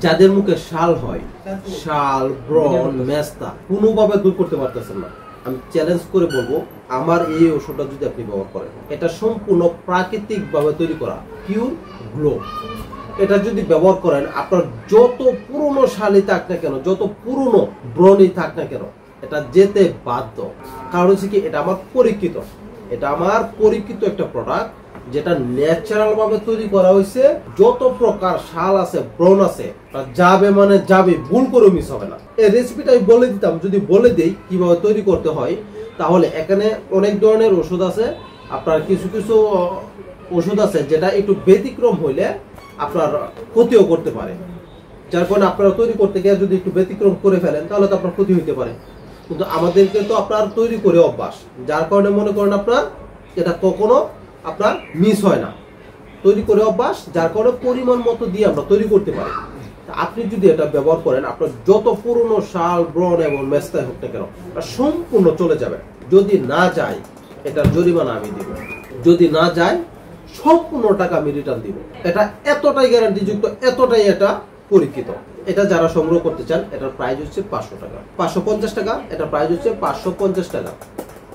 যাদের মুখে শাল হয়, শাল, ব্রণ, মেস্তা কোনোভাবে দূর করতে পারতেছেন না, আমি চ্যালেঞ্জ করে বলবো আমার এই ওষুধটা যদি আপনি ব্যবহার করেন, এটা সম্পূর্ণ প্রাকৃতিক ভাবে তৈরি করা পিওর গ্লো। এটা যদি ব্যবহার করেন, আপনার যত পুরনো শালই থাক না কেন, যত পুরনো ব্রণই থাক না কেন, এটা যেতে বাধ্য। কারণ হচ্ছে কি, এটা আমার পরীক্ষিত, এটা আমার পরীক্ষিত একটা প্রোডাক্ট, যেটা ন্যাচারাল ভাবে তৈরি করা হয়েছে। যত প্রকার শাল আছে, ব্রণ আছে, যাবে মানে যাবে, ভুল করে মিস হবে না। এই রেসিপিটা আমি বলে দিতাম, যদি বলে দেই কিভাবে তৈরি করতে হয়, তাহলে এখানে অনেক ধরনের ওষুধ আছে। আপনার কিছু কিছু ওষুধ আছে যেটা একটু ব্যতিক্রম হইলে আপনার ক্ষতিও করতে পারে, যার কারণে আপনারা তৈরি করতে গিয়ে যদি একটু ব্যতিক্রম করে ফেলেন তাহলে তো আপনার ক্ষতি হইতে পারে। কিন্তু আমাদেরকে তো আপনার তৈরি করে অভ্যাস, যার কারণে মনে করেন আপনার এটা কখনো আপনার মিস হয় না। তৈরি করে অভ্যাস, যার কারণে পরিমাণ মতো দিয়ে আমরা তৈরি করতে পারি। আপনি যদি এটা ব্যবহার করেন, আপনার যত পুরনো শাল, ব্রণ এবং মেস্তায় হোক না কেন, সম্পূর্ণ চলে যাবে। যদি না যায়, এটার জরিমানা আমি দিব। যদি না যায়, সম্পূর্ণ টাকা আমি রিটার্ন দিব। এটা এতটাই গ্যারান্টিযুক্ত, এতটাই এটা পরীক্ষিত। এটা যারা সংগ্রহ করতে চান, এটার প্রাইস হচ্ছে 500 টাকা, 550 টাকা। এটার প্রাইস হচ্ছে 550 টাকা।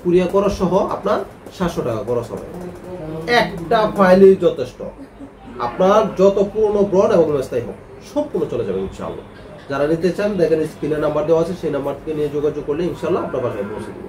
কুরিয়ার খরচ সহ আপনার 700 টাকা খরচ হবে। একটা ফাইলই যথেষ্ট। আপনার যত পুরনো ব্রণ এবং মেস্তাই হোক, সম্পূর্ণ চলে যাবে ইনশাআল্লাহ। যারা নিতে চান, দেখেন স্ক্রিনে নাম্বার দেওয়া আছে, সেই নাম্বার থেকে নিয়ে যোগাযোগ করলে ইনশাআল্লাহ আপনার বাসায় পৌঁছে দেব।